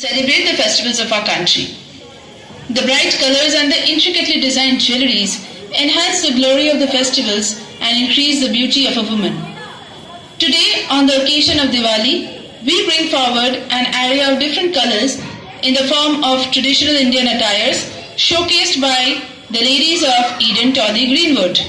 celebrate the festivals of our country. The bright colors and the intricately designed jewelries enhance the glory of the festivals and increase the beauty of a woman. Today, on the occasion of Diwali, we bring forward an array of different colors in the form of traditional Indian attires showcased by the ladies of Eden Toddy Greenwood.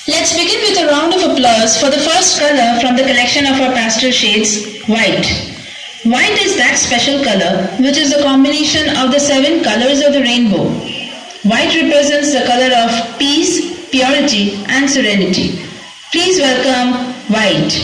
Let's begin with a round of applause for the first color from the collection of our pastel shades, white. White is that special color which is the combination of the 7 colors of the rainbow. White represents the color of peace, purity and serenity. Please welcome White.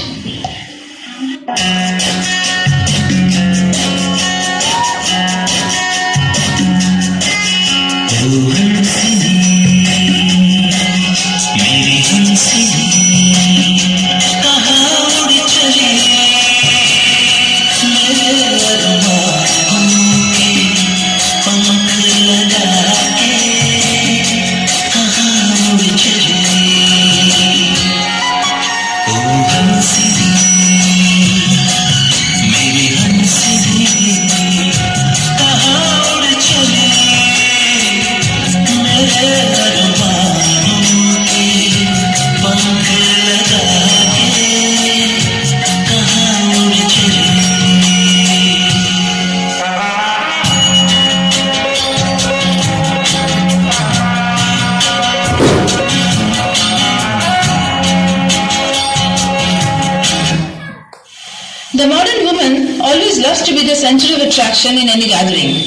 The modern woman always loves to be the center of attraction in any gathering.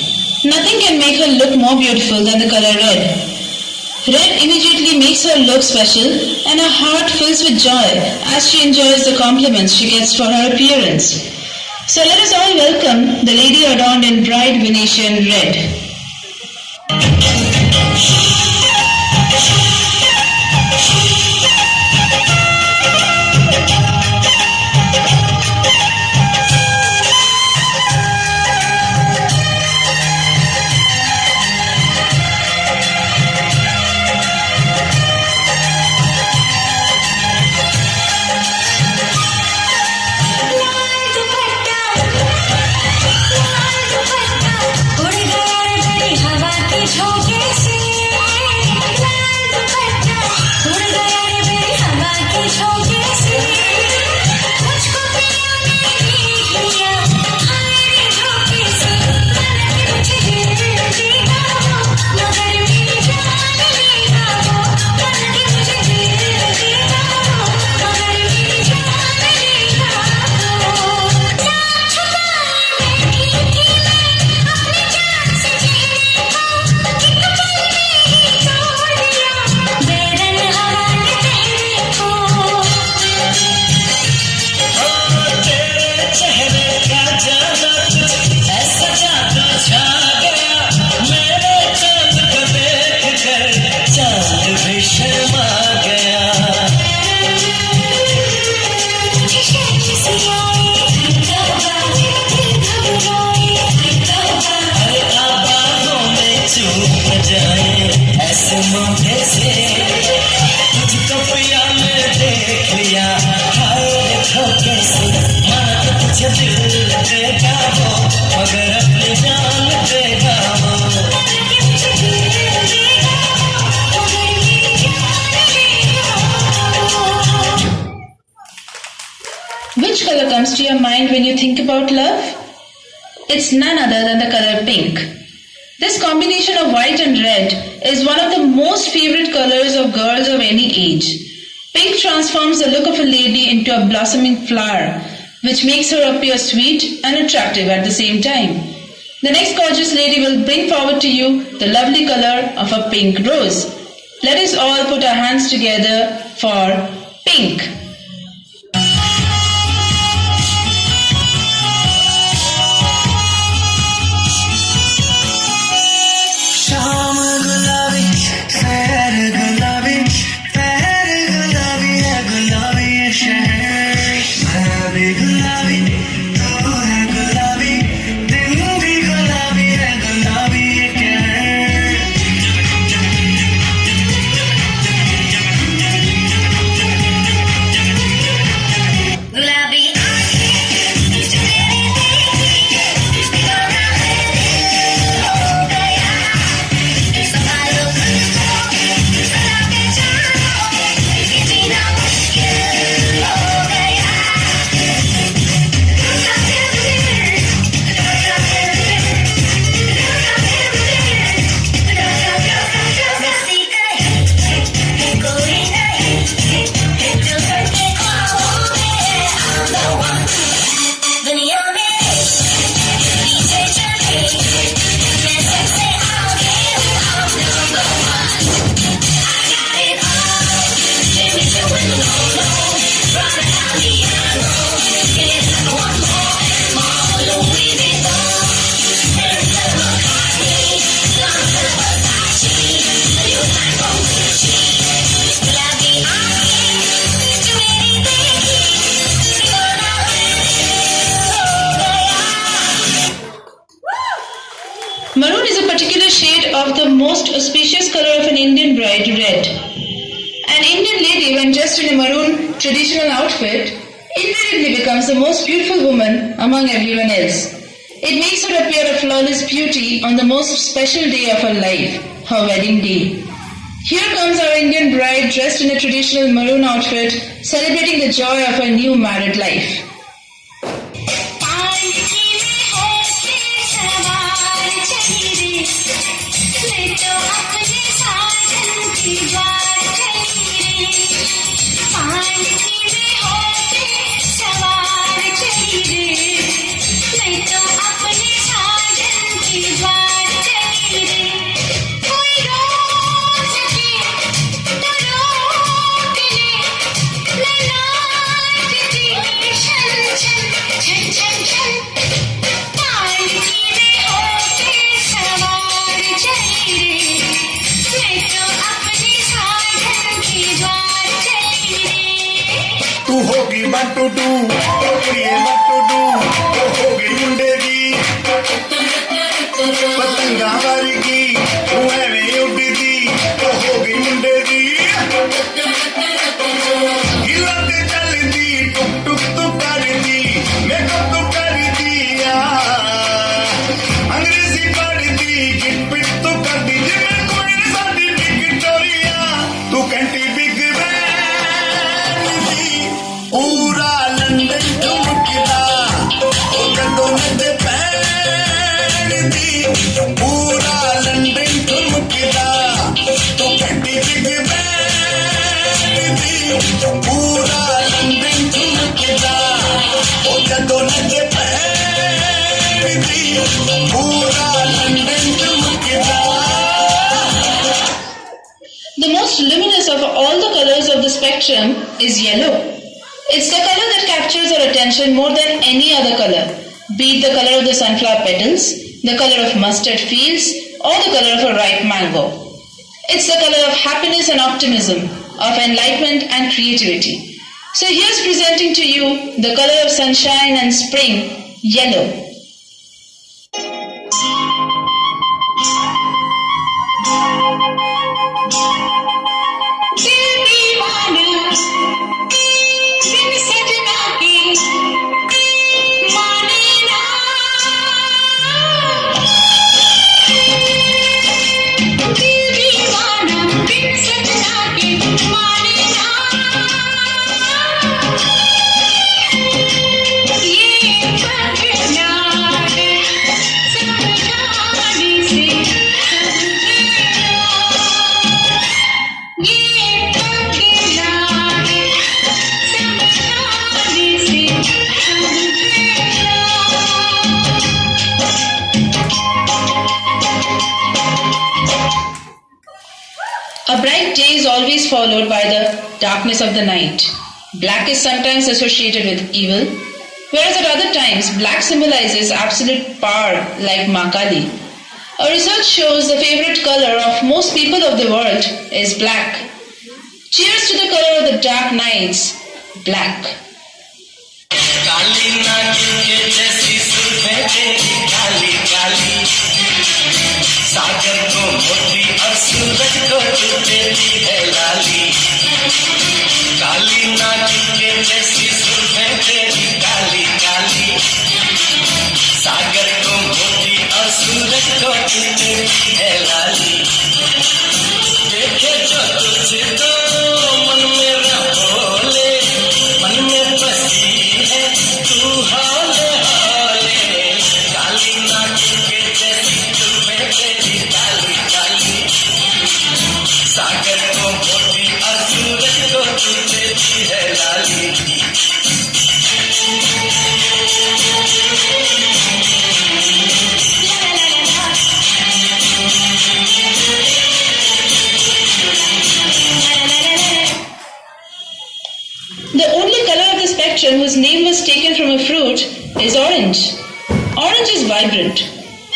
Nothing can make her look more beautiful than the color red. Red immediately makes her look special and her heart fills with joy as she enjoys the compliments she gets for her appearance. So let us all welcome the lady adorned in bright Venetian red. उड़ गया बड़ी हवा की झोंके Which color comes to your mind when you think about love? It's none other than the color pink. This combination of white and red is one of the most favorite colors of girls of any age. Pink transforms the look of a lady into a blossoming flower, which makes her appear sweet and attractive at the same time. The next gorgeous lady will bring forward to you the lovely color of a pink rose. Let us all put our hands together for pink. Maroon is a particular shade of the most auspicious color of an Indian bride, red. An Indian lady, when dressed in a maroon traditional outfit, invariably becomes the most beautiful woman among everyone else. It makes her appear a flawless beauty on the most special day of her life, her wedding day. Here comes our Indian bride dressed in a traditional maroon outfit, celebrating the joy of her new married life. What to do? What to do? होगी मुंडे की पतंगा वारी तू एवें उड़ी थी होगी मुंडे की हिलाते चलती टुक टुक तू करती मेकअप तू करती अंग्रेजी पढ़ती गिट पिट तू करती जिम्मे कोई नहीं साथी विक्टोरिया तू कंटी बिग पूरा लंदन ठुमकदा कदों नदे पैंदी पूरा लंदन ठुमकदा तो कंटी बिग बैंदी पूरा लंदन ठुमकदा कदों नदे पैंदी पूरा London ठुमकदा. The most luminous of all the colors of the spectrum is yellow. It's the color that captures our attention more than any other color, be it the color of the sunflower petals, the color of mustard fields, or the color of a ripe mango. It's the color of happiness and optimism, of enlightenment and creativity. So here's presenting to you the color of sunshine and spring, yellow. followed by the darkness of the night. Black is sometimes associated with evil, whereas at other times black symbolizes absolute power like Ma Kali. A research shows the favorite color of most people of the world is black. Cheers to the color of the dark nights, black. काली नागिन के जैसी सुल्फे तेरी काली काली, सागर को मोती और सूरज को तू देती है लाली। काली नागिन के जैसी सुल्फे तेरी काली काली, सागर को मोती और सूरज को तू देती है लाली। देखे जो तुझको मन मेरा बोले, मन में बसी है तू हाले हाले। काली नागिन के जैसी सुल्फे तेरी काली काली, सागर को मोती और सूरज को तू देती है लाली। The only color of the spectrum whose name was taken from a fruit is orange. Orange is vibrant.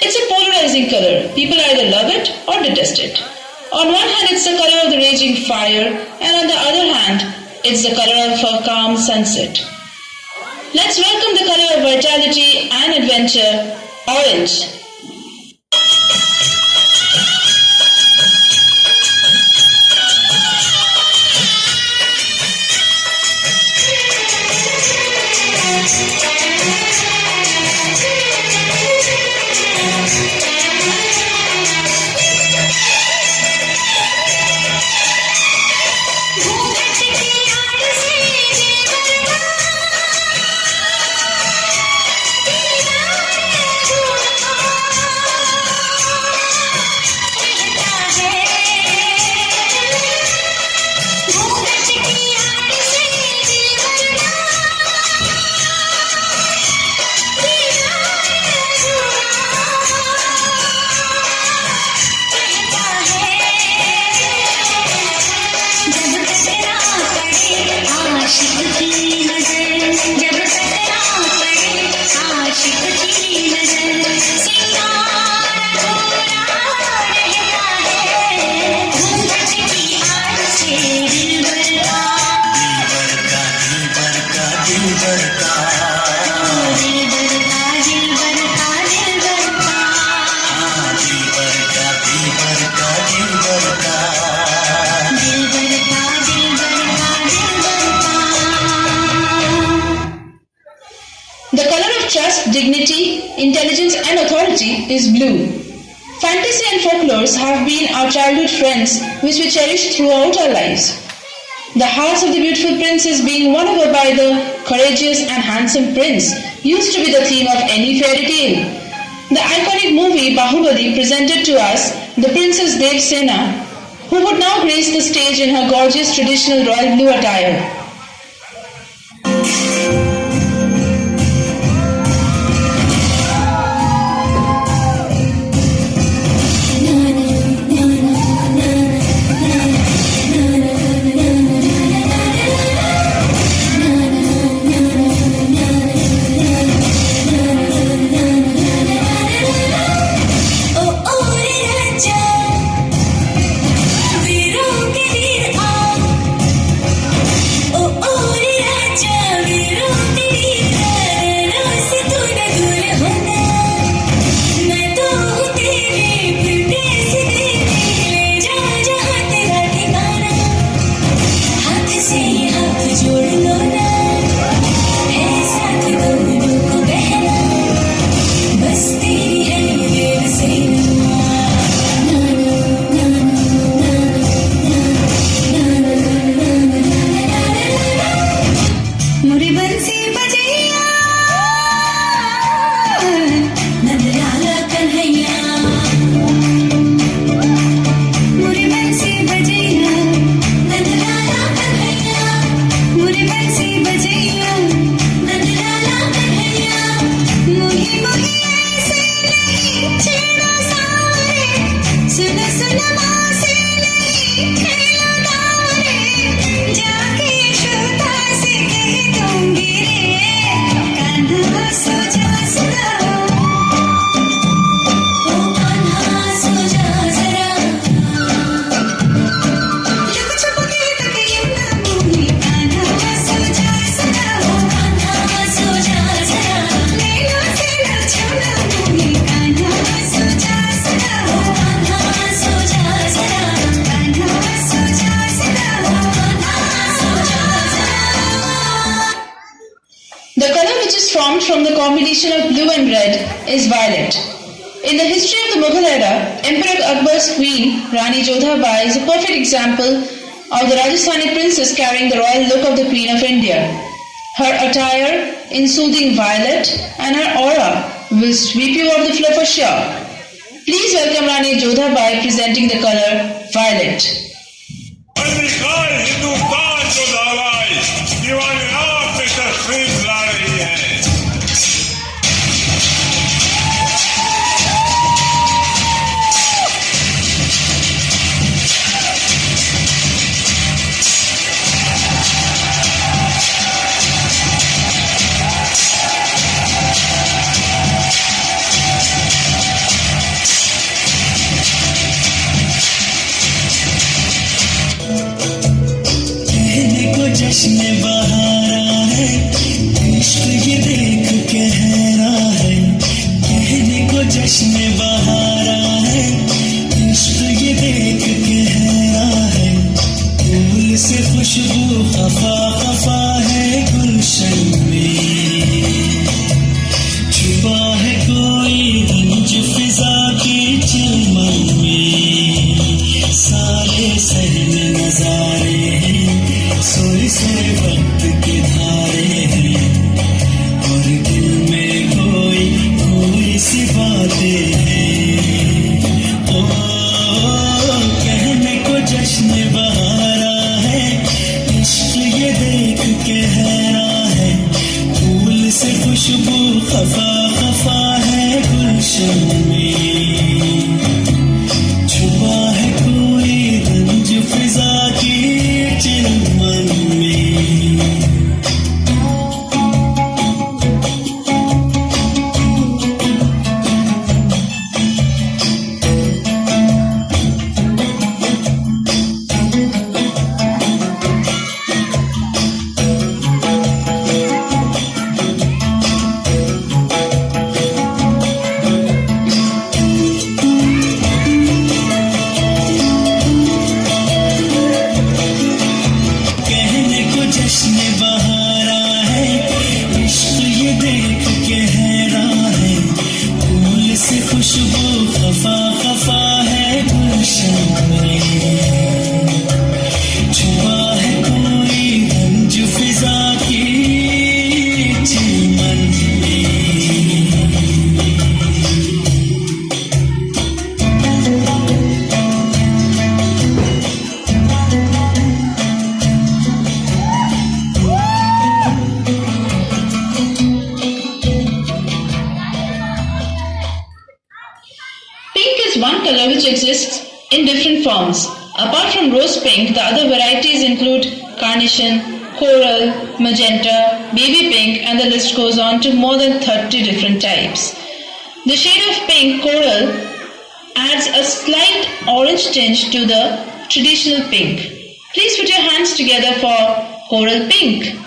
It's a polarizing color. People either love it or detest it. On one hand, it's the color of the raging fire, and on the other hand, it's the color of a calm sunset. Let's welcome the color of vitality and adventure, orange. Dignity, intelligence and authority is blue. Fantasy and folklores have been our childhood friends which we cherish throughout our lives. The hearts of the beautiful princess being won over by the courageous and handsome prince used to be the theme of any fairy tale. The iconic movie Bahubali presented to us the Princess Devsena, who would now grace the stage in her gorgeous traditional royal blue attire. Oh formed from the combination of blue and red is violet. In the history of the Mughal era, Emperor Akbar's queen, Rani Jodha Bai, is a perfect example of the Rajasthani princess carrying the royal look of the Queen of India. Her attire in soothing violet and her aura will sweep you off the floor for sure. Please welcome Rani Jodha Bai presenting the color violet. Hindustan जो दावाई दीवाने आप से तशरीफ ला रही है जश्न बहारा है इश्क ये देख के हैरान है कहने को जश्न बहारा है इश्क ये देख के हैरान है फूल से खुशबू खफा खफा है गुलशन में छुपा है कोई रंज फिजा की चिलमन में सारे सहन नजारे हैं सोए सोए वक्त के धारे हैं और दिल में कोई कोई सी बातें हैं ओ कहने को जश्न बहारा है इश्क ये देख के हैरान है फूल से खुशबू खफा खफा है गुलशन में छुपा है कोई रंज फिजा की चिलमन Which exists in different forms. Apart from rose pink, the other varieties include carnation, coral, magenta, baby pink, and the list goes on to more than 30 different types. The shade of pink coral adds a slight orange tinge to the traditional pink. Please put your hands together for coral pink.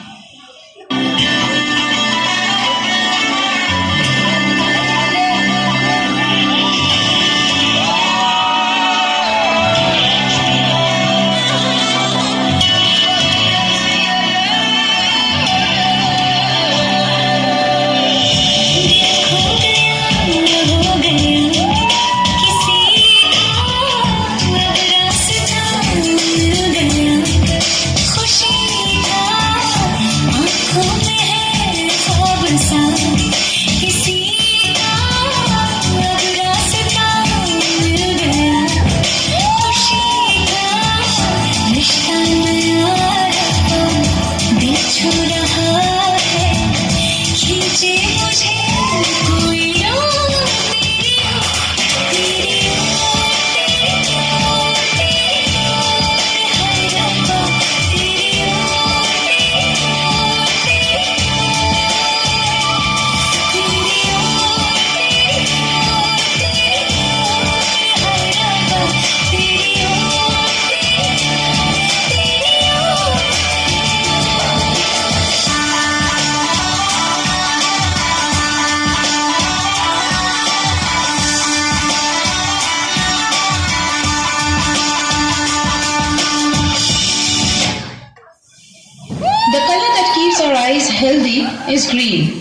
Healthy is green.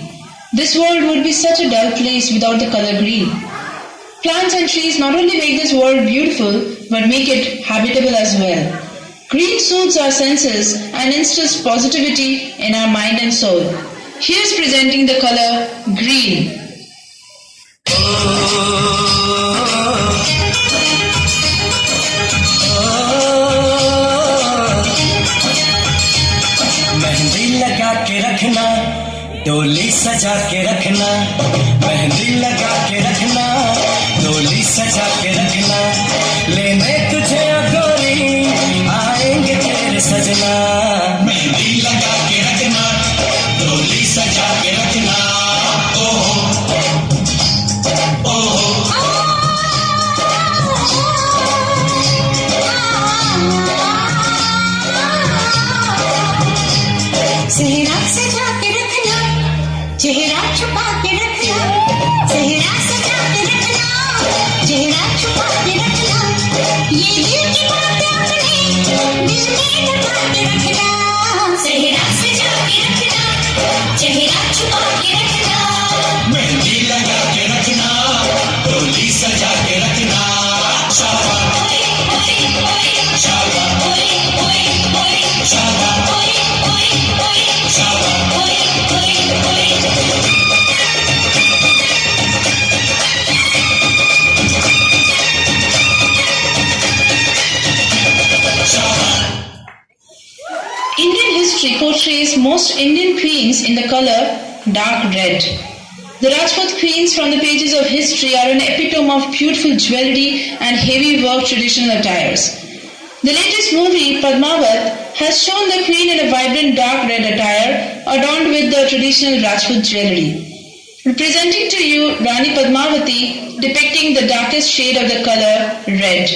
This world would be such a dull place without the color green. Plants and trees not only make this world beautiful, but make it habitable as well. Green soothes our senses and instills positivity in our mind and soul. Here's presenting the color green. Mehndi लगा के रखना, डोली सजा के रखना, मेहंदी लगा के रखना, डोली सजा के रखना, लेने तुझे गोरी आएंगे तेरे सजना। मेहंदी लगा के रखना, डोली सजा के रखना, ओहो ओहो सेहरा सजा के रखना, चेहरा छुपा के रखना, सेहरा सजा के रखना, चेहरा छुपा के रखना, ये दिल की बात अपने दिल में दबा के रखना। सेहरा सजा के रखना, चेहरा छुपा के रखना, मेहंदी लगा के रखना, डोली सजा के रखना, शाबा ओए ओए ओए, शाबा ओए ओए ओए, शाबा ओए ओए ओए, शाबा। ओए ओए ओए। Indian history portrays most Indian queens in the color dark red. The Rajput queens from the pages of history are an epitome of beautiful jewelry and heavy work traditional attires. The latest movie, Padmavat, has shown the queen in a vibrant dark red attire adorned with the traditional Rajput jewelry. Representing to you Rani Padmavati depicting the darkest shade of the color red.